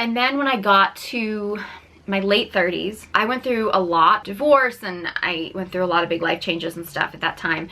And then when I got to my late 30s, I went through a lot, divorce, and I went through a lot of big life changes and stuff at that time.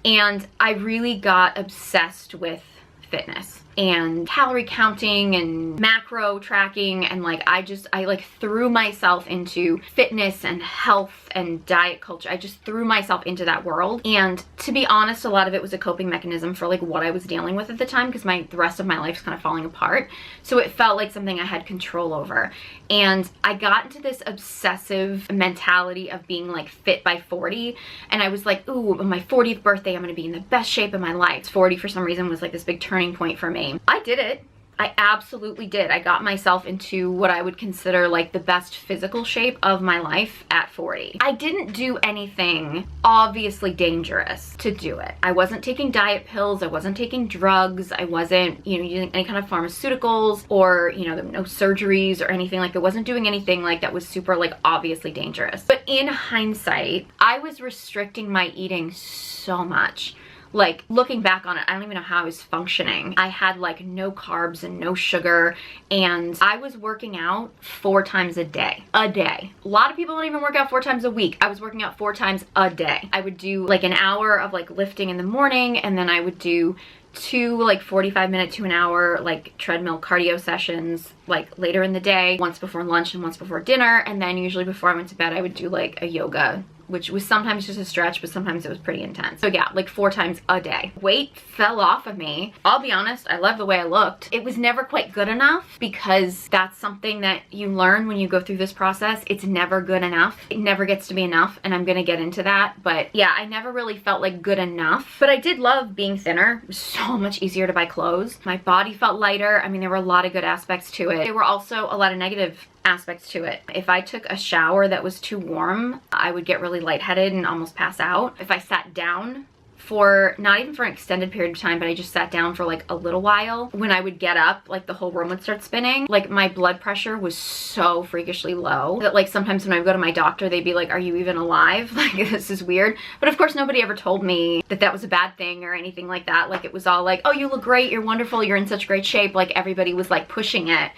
And I really got obsessed with fitness and calorie counting and macro tracking, and like I like threw myself into fitness and health and diet culture. I just threw myself into that world, and to be honest, a lot of it was a coping mechanism for like what I was dealing with at the time, because the rest of my life is kind of falling apart. So it felt like something I had control over, and I got into this obsessive mentality of being like fit by 40, and I was like, ooh, on my 40th birthday I'm gonna be in the best shape of my life. 40 for some reason was like this big turning point for me. I did it. I absolutely did. I got myself into what I would consider like the best physical shape of my life at 40. I didn't do anything obviously dangerous to do it. I wasn't taking diet pills. I wasn't taking drugs. I wasn't, using any kind of pharmaceuticals or, no surgeries or anything. Like, I wasn't doing anything like that was super like obviously dangerous. But in hindsight, I was restricting my eating so much. Like, looking back on it, I don't even know how I was functioning. I had like no carbs and no sugar, and I was working out 4 times a day. A lot of people don't even work out 4 times a week. I was working out 4 times a day. I would do like an hour of like lifting in the morning, and then I would do 2 like 45-minute to an hour like treadmill cardio sessions like later in the day, once before lunch and once before dinner. And then usually before I went to bed, I would do like a yoga, which was sometimes just a stretch, but sometimes it was pretty intense. So yeah, like 4 times a day. Weight fell off of me. I'll be honest, I loved the way I looked. It was never quite good enough, because that's something that you learn when you go through this process. It's never good enough. It never gets to be enough, and I'm gonna get into that. But yeah, I never really felt like good enough. But I did love being thinner. It was so much easier to buy clothes. My body felt lighter. I mean, there were a lot of good aspects to it. There were also a lot of negative aspects to it. If I took a shower that was too warm, I would get really lightheaded and almost pass out. If I sat down for, not even for an extended period of time, but I just sat down for like a little while, when I would get up, like the whole room would start spinning. Like, my blood pressure was so freakishly low that like sometimes when I would go to my doctor, they'd be like, are you even alive? Like, this is weird. But of course, nobody ever told me that that was a bad thing or anything like that. Like, it was all like, oh, you look great, you're wonderful, you're in such great shape. Like, everybody was like pushing it.